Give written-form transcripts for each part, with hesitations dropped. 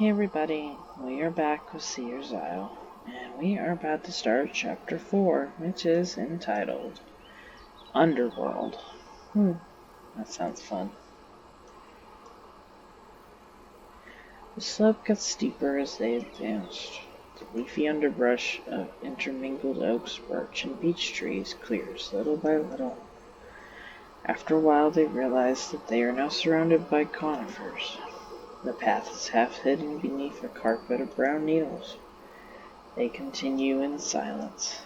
Hey everybody, we are back with Seer's Isle, and we are about to start Chapter 4, which is entitled Underworld. That sounds fun. The slope got steeper as they advanced. The leafy underbrush of intermingled oaks, birch, and beech trees clears little by little. After a while they realize that they are now surrounded by conifers. The path is half hidden beneath a carpet of brown needles. They continue in silence.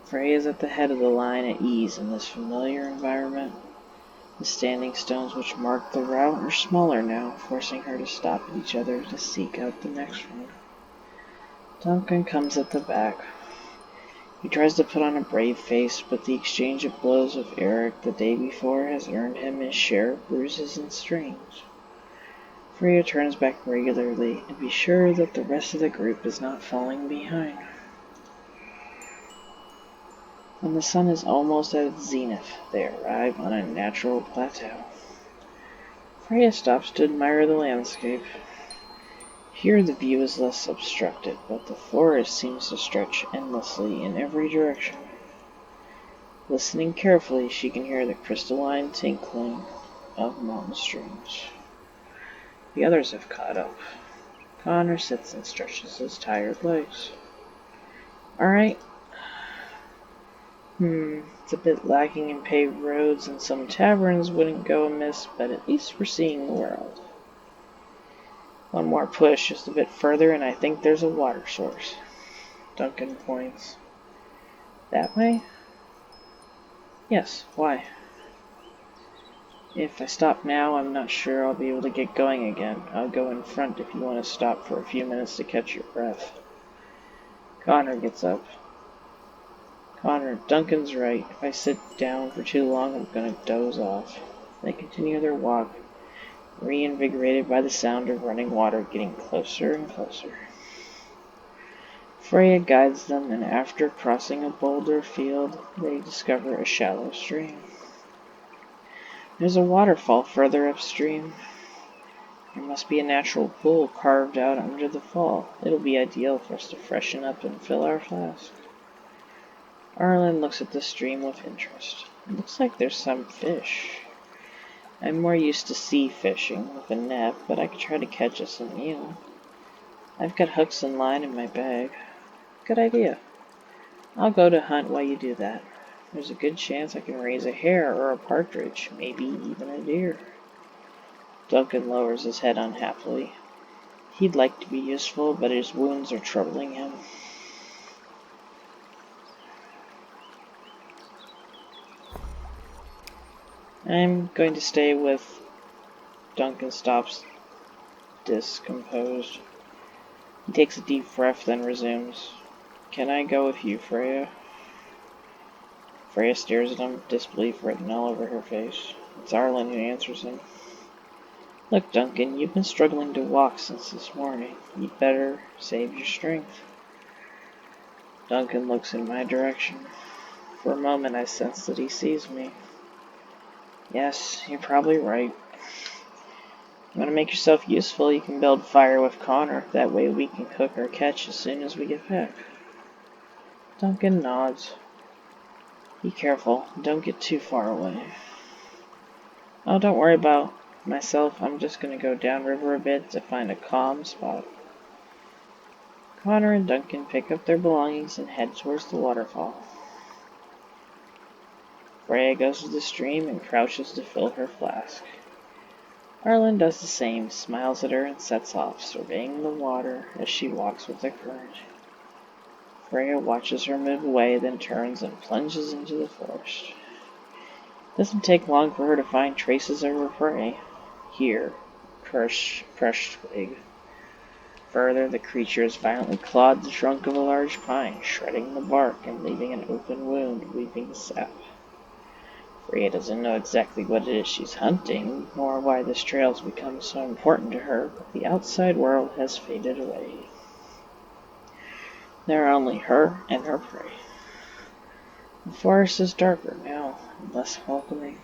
Frey is at the head of the line at ease in this familiar environment. The standing stones which mark the route are smaller now, forcing her to stop at each other to seek out the next one. Duncan comes at the back. He tries to put on a brave face, but the exchange of blows with Eric the day before has earned him his share of bruises and strains. Freya turns back regularly to be sure that the rest of the group is not falling behind. When the sun is almost at its zenith, they arrive on a natural plateau. Freya stops to admire the landscape. Here the view is less obstructed, but the forest seems to stretch endlessly in every direction. Listening carefully, she can hear the crystalline tinkling of mountain streams. The others have caught up. Connor sits and stretches his tired legs. Alright. It's a bit lacking in paved roads, and some taverns wouldn't go amiss, but at least we're seeing the world. One more push, just a bit further, and I think there's a water source. Duncan points. That way? Yes, why? If I stop now, I'm not sure I'll be able to get going again. I'll go in front if you want to stop for a few minutes to catch your breath. Connor gets up. Connor, Duncan's right. If I sit down for too long, I'm gonna doze off. They continue their walk, reinvigorated by the sound of running water getting closer and closer. Freya guides them, and after crossing a boulder field, they discover a shallow stream. There's a waterfall further upstream. There must be a natural pool carved out under the fall. It'll be ideal for us to freshen up and fill our flask. Arlen looks at the stream with interest. It looks like there's some fish. I'm more used to sea fishing with a net, but I could try to catch us some eel. I've got hooks and line in my bag. Good idea. I'll go to hunt while you do that. There's a good chance I can raise a hare or a partridge, maybe even a deer. Duncan lowers his head unhappily. He'd like to be useful, but his wounds are troubling him. I'm going to stay with... Duncan stops, discomposed. He takes a deep breath, then resumes. Can I go with you, Freya? Freya stares at him, disbelief written all over her face. It's Arlen who answers him. Look, Duncan, you've been struggling to walk since this morning. You'd better save your strength. Duncan looks in my direction. For a moment I sense that he sees me. Yes, you're probably right. You want to make yourself useful, you can build fire with Connor. That way we can cook our catch as soon as we get back. Duncan nods. Be careful. Don't get too far away. Oh, don't worry about myself. I'm just going to go downriver a bit to find a calm spot. Connor and Duncan pick up their belongings and head towards the waterfall. Freya goes to the stream and crouches to fill her flask. Arlen does the same, smiles at her, and sets off, surveying the water as she walks with the current. Freya watches her move away, then turns and plunges into the forest. It doesn't take long for her to find traces of her prey. Here, crushed twig. Further, the creature has violently clawed the trunk of a large pine, shredding the bark and leaving an open wound, weeping sap. Freya doesn't know exactly what it is she's hunting, nor why this trail has become so important to her, but the outside world has faded away. There are only her and her prey. The forest is darker now, and less welcoming.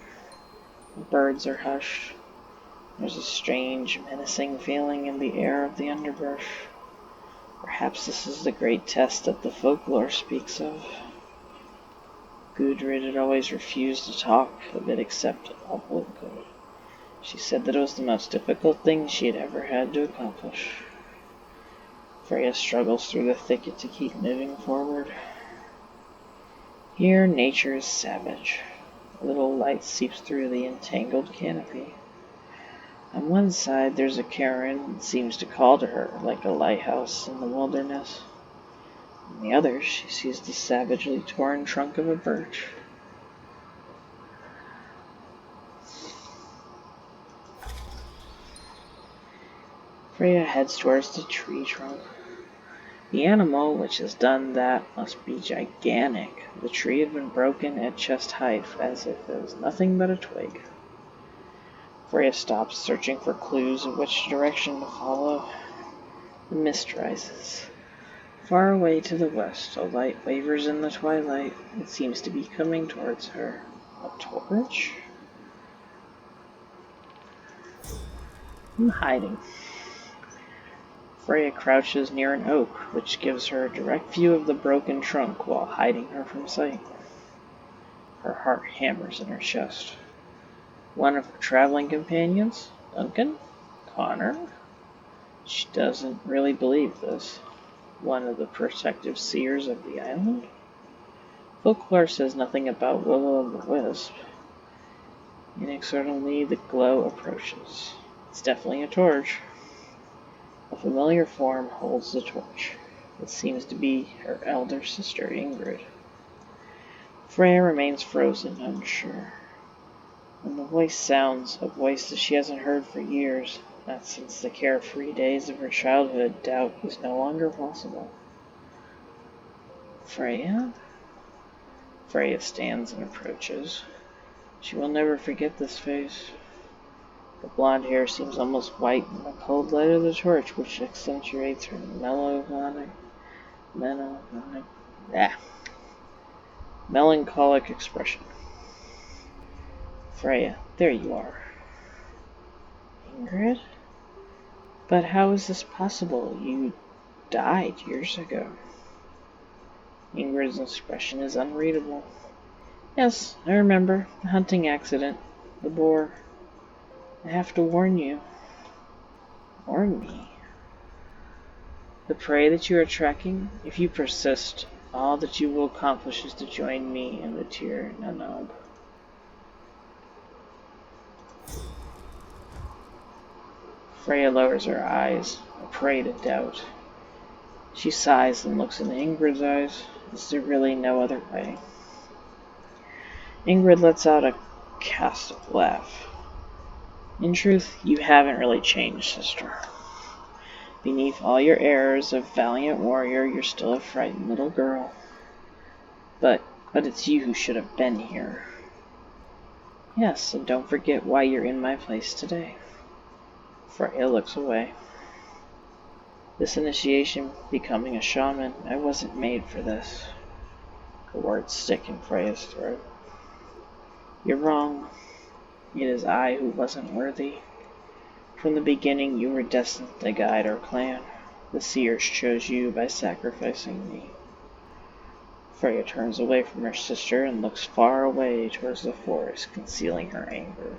The birds are hushed. There's a strange, menacing feeling in the air of the underbrush. Perhaps this is the great test that the folklore speaks of. Gudrid had always refused to talk of it except publicly. She said that it was the most difficult thing she had ever had to accomplish. Freya struggles through the thicket to keep moving forward. Here, nature is savage. A little light seeps through the entangled canopy. On one side, there's a cairn that seems to call to her like a lighthouse in the wilderness. On the other, she sees the savagely torn trunk of a birch. Freya heads towards the tree trunk. The animal which has done that must be gigantic. The tree had been broken at chest height as if it was nothing but a twig. Freya stops, searching for clues of which direction to follow. The mist rises. Far away to the west, a light wavers in the twilight. It seems to be coming towards her. A torch? I'm hiding. Freya crouches near an oak, which gives her a direct view of the broken trunk while hiding her from sight. Her heart hammers in her chest. One of her traveling companions? Duncan? Connor? She doesn't really believe this. One of the protective seers of the island? Folklore says nothing about Will-o'-the-Wisp. Inexorably, the glow approaches. It's definitely a torch. A familiar form holds the torch. It seems to be her elder sister, Ingrid. Freya remains frozen, unsure. When the voice sounds, a voice that she hasn't heard for years, not since the carefree days of her childhood, doubt is no longer possible. Freya? Freya stands and approaches. She will never forget this face. The blonde hair seems almost white in the cold light of the torch, which accentuates her melancholic expression. Freya, there you are. Ingrid? But how is this possible? You died years ago. Ingrid's expression is unreadable. Yes, I remember. The hunting accident. The boar. I have to warn you. Warn me? The prey that you are tracking, if you persist, all that you will accomplish is to join me in the Tir Nanog. Freya lowers her eyes, a prey to doubt. She sighs and looks into Ingrid's eyes. Is there really no other way? Ingrid lets out a caustic laugh. In truth, you haven't really changed, sister. Beneath all your airs of valiant warrior, you're still a frightened little girl. But it's you who should have been here. Yes, and don't forget why you're in my place today. Freya looks away. This initiation, becoming a shaman, I wasn't made for this. The words stick in Freya's throat. You're wrong. It is I who wasn't worthy. From the beginning, you were destined to guide our clan. The Seers chose you by sacrificing me. Freya turns away from her sister and looks far away towards the forest, concealing her anger.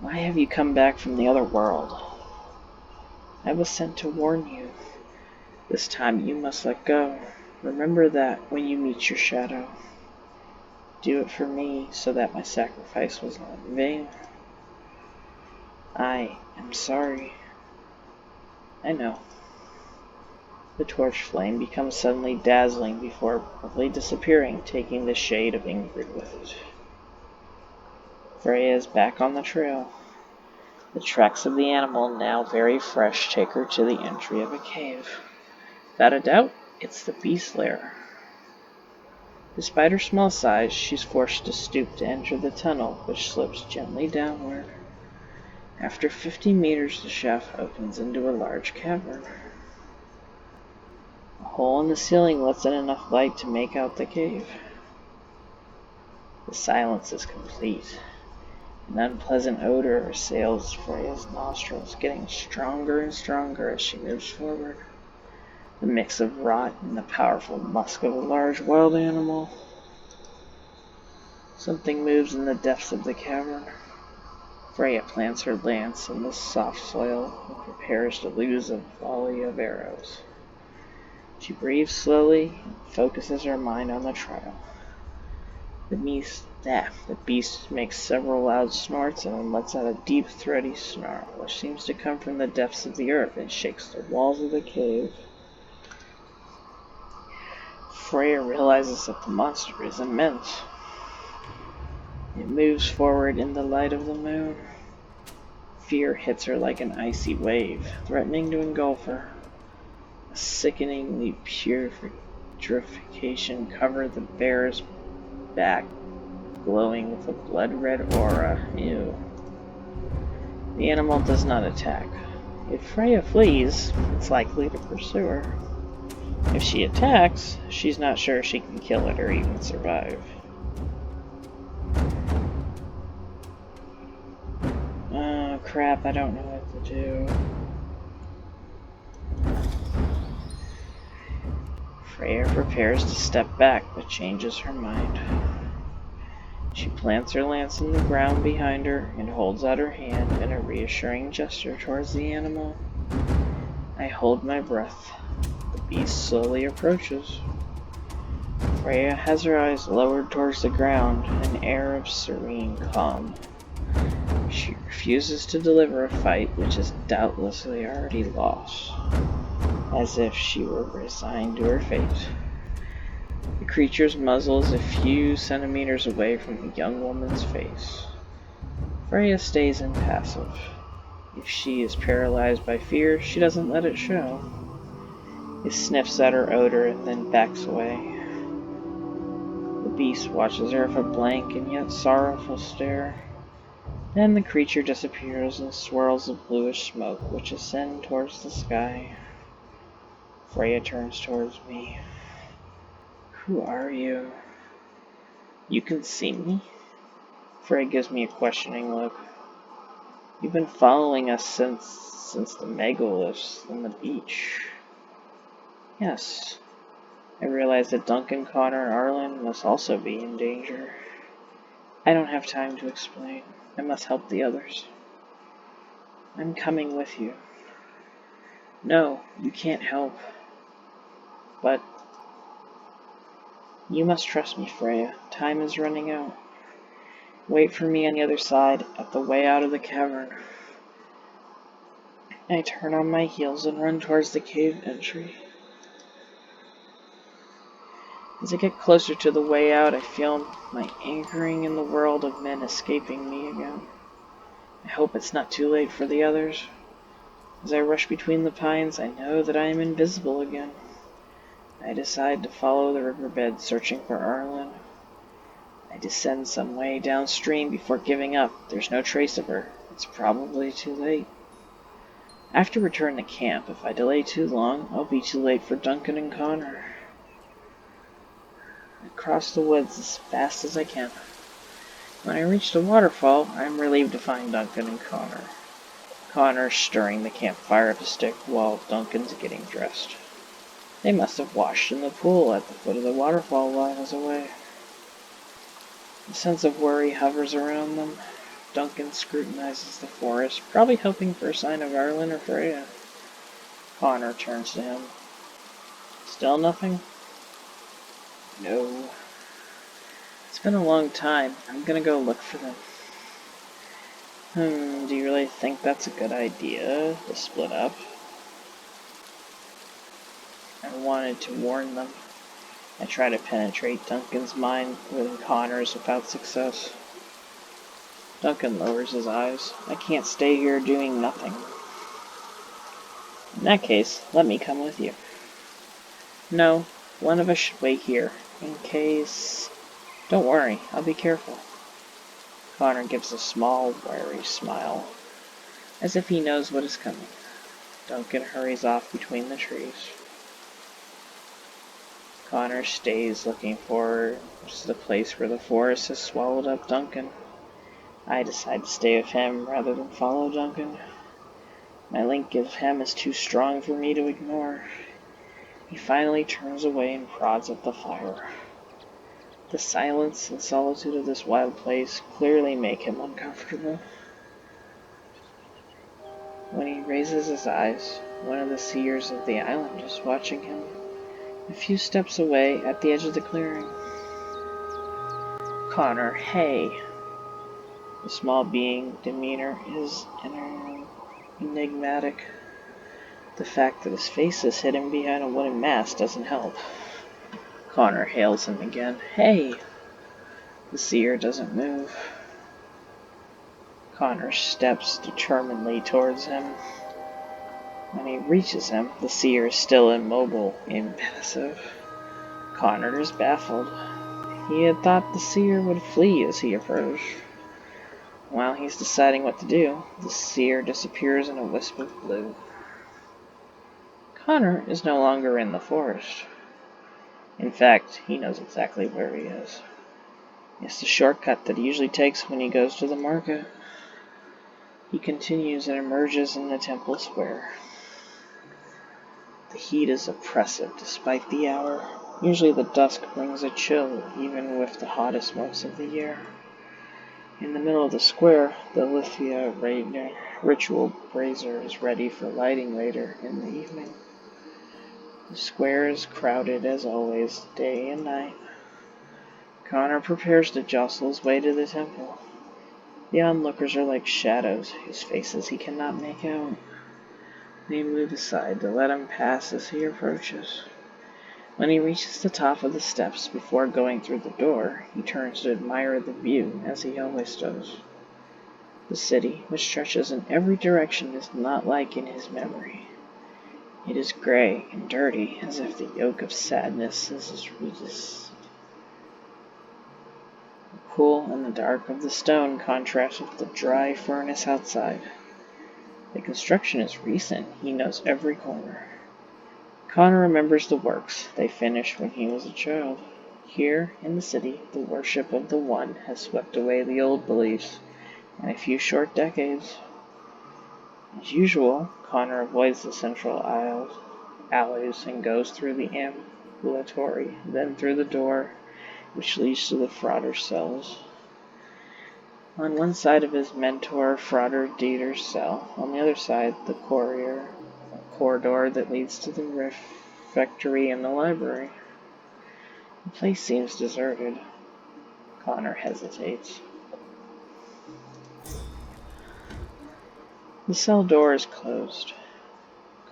Why have you come back from the other world? I was sent to warn you. This time you must let go. Remember that when you meet your shadow. Do it for me so that my sacrifice was not in vain. I am sorry. I know. The torch flame becomes suddenly dazzling before abruptly disappearing, taking the shade of Ingrid with it. Freya is back on the trail. The tracks of the animal, now very fresh, take her to the entry of a cave. Without a doubt, it's the beast's lair. Despite her small size, she's forced to stoop to enter the tunnel, which slips gently downward. After 50 meters, the shaft opens into a large cavern. A hole in the ceiling lets in enough light to make out the cave. The silence is complete. An unpleasant odor assails Freya's nostrils, getting stronger and stronger as she moves forward. The mix of rot and the powerful musk of a large wild animal. Something moves in the depths of the cavern. Freya plants her lance in the soft soil and prepares to lose a volley of arrows. She breathes slowly and focuses her mind on the trail. The beast makes several loud snorts and then lets out a deep, thready snarl, which seems to come from the depths of the earth and shakes the walls of the cave. Freya realizes that the monster is immense. It moves forward in the light of the moon. Fear hits her like an icy wave, threatening to engulf her. A sickeningly putrefaction covered the bear's back, glowing with a blood-red aura. Ew. The animal does not attack. If Freya flees, it's likely to pursue her. If she attacks, she's not sure she can kill it or even survive. Oh crap, I don't know what to do. Freya prepares to step back, but changes her mind. She plants her lance in the ground behind her and holds out her hand in a reassuring gesture towards the animal. I hold my breath. The beast slowly approaches. Freya has her eyes lowered towards the ground, an air of serene calm. She refuses to deliver a fight which is doubtlessly already lost, as if she were resigned to her fate. The creature's muzzle is a few centimeters away from the young woman's face. Freya stays impassive. If she is paralyzed by fear, she doesn't let it show. It sniffs at her odor and then backs away. The beast watches her with a blank and yet sorrowful stare. Then the creature disappears in swirls of bluish smoke which ascend towards the sky. Freya turns towards me. Who are you? You can see me? Freya gives me a questioning look. You've been following us since the megaliths on the beach. Yes. I realize that Duncan, Connor, and Arlen must also be in danger. I don't have time to explain. I must help the others. I'm coming with you. No, you can't help. But you must trust me, Freya. Time is running out. Wait for me on the other side, at the way out of the cavern. I turn on my heels and run towards the cave entry. As I get closer to the way out, I feel my anchoring in the world of men escaping me again. I hope it's not too late for the others. As I rush between the pines, I know that I am invisible again. I decide to follow the riverbed, searching for Arlen. I descend some way downstream before giving up. There's no trace of her. It's probably too late. I have to return to camp. If I delay too long, I'll be too late for Duncan and Connor. I cross the woods as fast as I can. When I reach the waterfall, I am relieved to find Duncan and Connor. Connor's stirring the campfire up a stick while Duncan's getting dressed. They must have washed in the pool at the foot of the waterfall while I was away. A sense of worry hovers around them. Duncan scrutinizes the forest, probably hoping for a sign of Arlen or Freya. Connor turns to him. Still nothing? No. It's been a long time. I'm gonna go look for them. Do you really think that's a good idea, to split up? I wanted to warn them. I try to penetrate Duncan's mind within Connor's without success. Duncan lowers his eyes. I can't stay here doing nothing. In that case, let me come with you. No, one of us should wait here, in case... Don't worry, I'll be careful. Connor gives a small, wary smile, as if he knows what is coming. Duncan hurries off between the trees. Connor stays looking forward to the place where the forest has swallowed up Duncan. I decide to stay with him rather than follow Duncan. My link with him is too strong for me to ignore. He finally turns away and prods at the fire. The silence and solitude of this wild place clearly make him uncomfortable. When he raises his eyes, one of the seers of the island is watching him, a few steps away at the edge of the clearing. Connor, hey! The small being demeanor is enigmatic. The fact that his face is hidden behind a wooden mask doesn't help. Connor hails him again. Hey! The seer doesn't move. Connor steps determinedly towards him. When he reaches him, the seer is still immobile, impassive. Connor is baffled. He had thought the seer would flee as he approached. While he's deciding what to do, the seer disappears in a wisp of blue. Connor is no longer in the forest. In fact, he knows exactly where he is. It's the shortcut that he usually takes when he goes to the market. He continues and emerges in the temple square. The heat is oppressive despite the hour. Usually the dusk brings a chill, even with the hottest months of the year. In the middle of the square, the Lithia ritual brazier is ready for lighting later in the evening. The square is crowded as always, day and night. Connor prepares to jostle his way to the temple. The onlookers are like shadows, whose faces he cannot make out. They move aside to let him pass as he approaches. When he reaches the top of the steps before going through the door, he turns to admire the view, as he always does. The city, which stretches in every direction, is not like in his memory. It is gray and dirty, as if the yoke of sadness is his release. The cool and the dark of the stone contrast with the dry furnace outside. The construction is recent. He knows every corner. Connor remembers the works they finished when he was a child. Here, in the city, the worship of the One has swept away the old beliefs in a few short decades. As usual, Connor avoids the central alleys and goes through the ambulatory, then through the door, which leads to the Frauder's cells. On one side of his mentor, Frauder Dieter's cell. On the other side, the corridor that leads to the refectory and the library. The place seems deserted. Connor hesitates. The cell door is closed.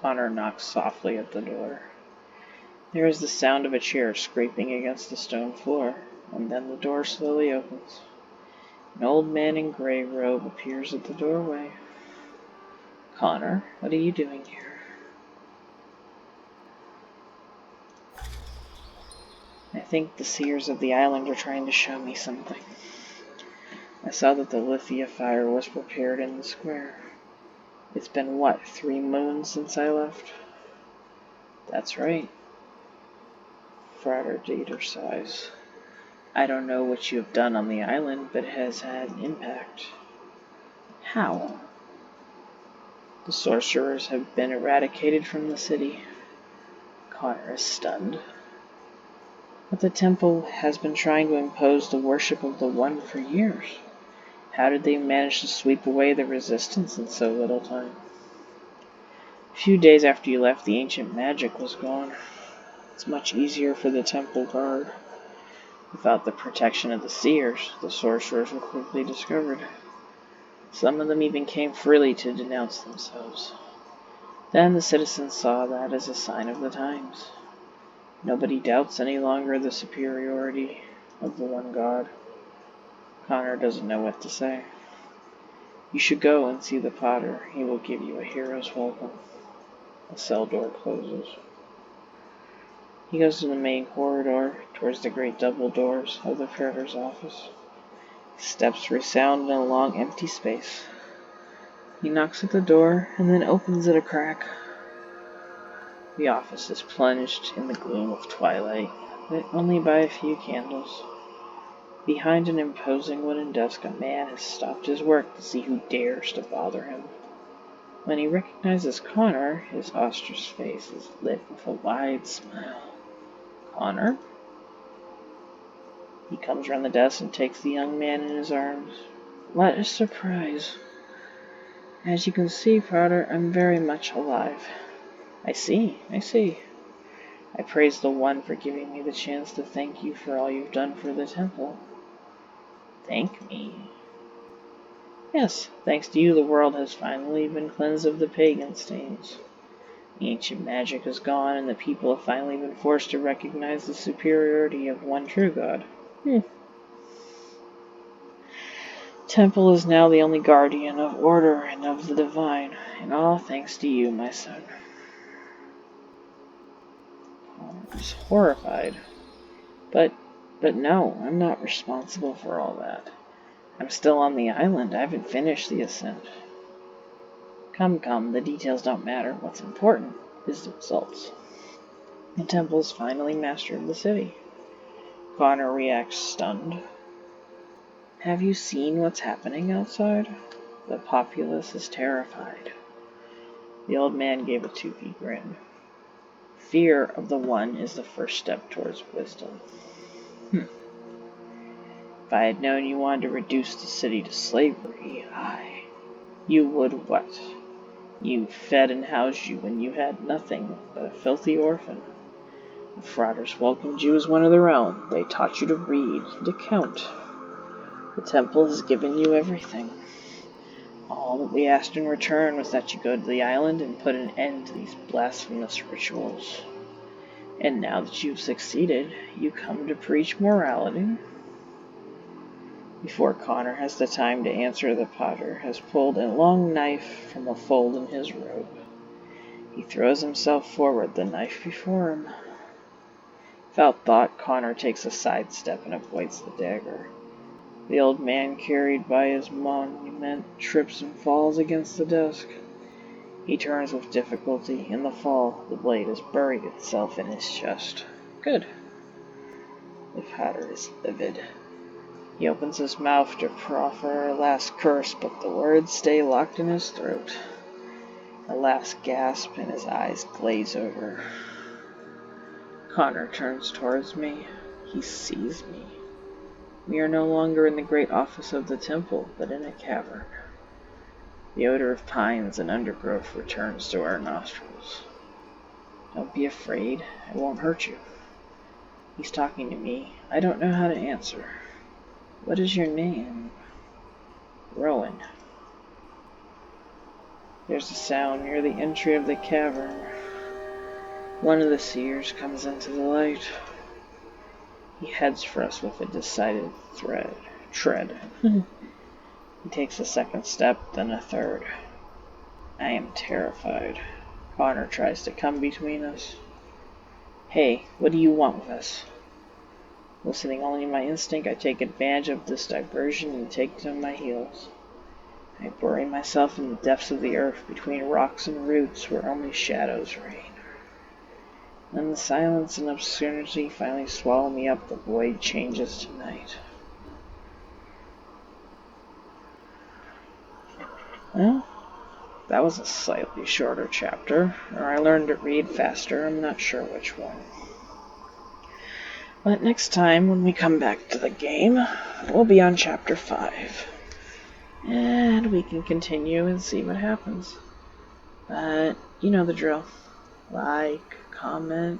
Connor knocks softly at the door. There is the sound of a chair scraping against the stone floor, and then the door slowly opens. An old man in gray robe appears at the doorway. Connor, what are you doing here? I think the seers of the island are trying to show me something. I saw that the Lithia fire was prepared in the square. It's been, 3 moons since I left? That's right. Frater Dieter sighs. I don't know what you have done on the island, but it has had an impact. How? The sorcerers have been eradicated from the city. Connor is stunned. But the temple has been trying to impose the worship of the One for years. How did they manage to sweep away the resistance in so little time? A few days after you left, the ancient magic was gone. It's much easier for the temple guard. Without the protection of the seers, the sorcerers were quickly discovered. Some of them even came freely to denounce themselves. Then the citizens saw that as a sign of the times. Nobody doubts any longer the superiority of the one God. Connor doesn't know what to say. You should go and see the potter. He will give you a hero's welcome. The cell door closes. He goes to the main corridor, towards the great double doors of the Praetor's office. His steps resound in a long empty space. He knocks at the door and then opens it a crack. The office is plunged in the gloom of twilight, lit only by a few candles. Behind an imposing wooden desk, a man has stopped his work to see who dares to bother him. When he recognizes Connor, his ostrich face is lit with a wide smile. Connor? He comes around the desk and takes the young man in his arms. What a surprise. As you can see, Potter, I'm very much alive. I see. I praise the One for giving me the chance to thank you for all you've done for the temple. Thank me? Yes, thanks to you, the world has finally been cleansed of the pagan stains. The ancient magic is gone, and the people have finally been forced to recognize the superiority of one true God. Temple is now the only guardian of order and of the divine, and all thanks to you, my son. I was horrified. But no, I'm not responsible for all that. I'm still on the island. I haven't finished the ascent. Come, the details don't matter. What's important is the results. The temple's finally mastered the city. Connor reacts stunned. Have you seen what's happening outside? The populace is terrified. The old man gave a toothy grin. Fear of the One is the first step towards wisdom. If I had known you wanted to reduce the city to slavery, you would what? You fed and housed you when you had nothing but a filthy orphan. The frauders welcomed you as one of their own. They taught you to read, to count. The temple has given you everything. All that we asked in return was that you go to the island and put an end to these blasphemous rituals. And now that you've succeeded, you come to preach morality? Before Connor has the time to answer, the Potter has pulled a long knife from a fold in his robe. He throws himself forward, the knife before him. Without thought, Connor takes a sidestep and avoids the dagger. The old man, carried by his monument, trips and falls against the desk. He turns with difficulty. In the fall, the blade has buried itself in his chest. Good. The Potter is livid. He opens his mouth to proffer a last curse, but the words stay locked in his throat. A last gasp, and his eyes glaze over. Connor turns towards me. He sees me. We are no longer in the great office of the temple, but in a cavern. The odor of pines and undergrowth returns to our nostrils. Don't be afraid. I won't hurt you. He's talking to me. I don't know how to answer. What is your name? Rowan. There's a sound near the entry of the cavern. One of the seers comes into the light. He heads for us with a decided tread. He takes a second step, then a third. I am terrified. Connor tries to come between us. Hey, what do you want with us? Listening only to my instinct, I take advantage of this diversion and take to my heels. I bury myself in the depths of the earth between rocks and roots where only shadows reign. When the silence and obscurity finally swallow me up, the void changes to night. Well, that was a slightly shorter chapter, or I learned to read faster, I'm not sure which one. But next time, when we come back to the game, we'll be on chapter 5. And we can continue and see what happens. But, you know the drill. Like, comment,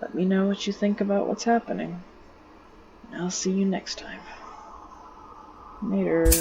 let me know what you think about what's happening. And I'll see you next time. Later.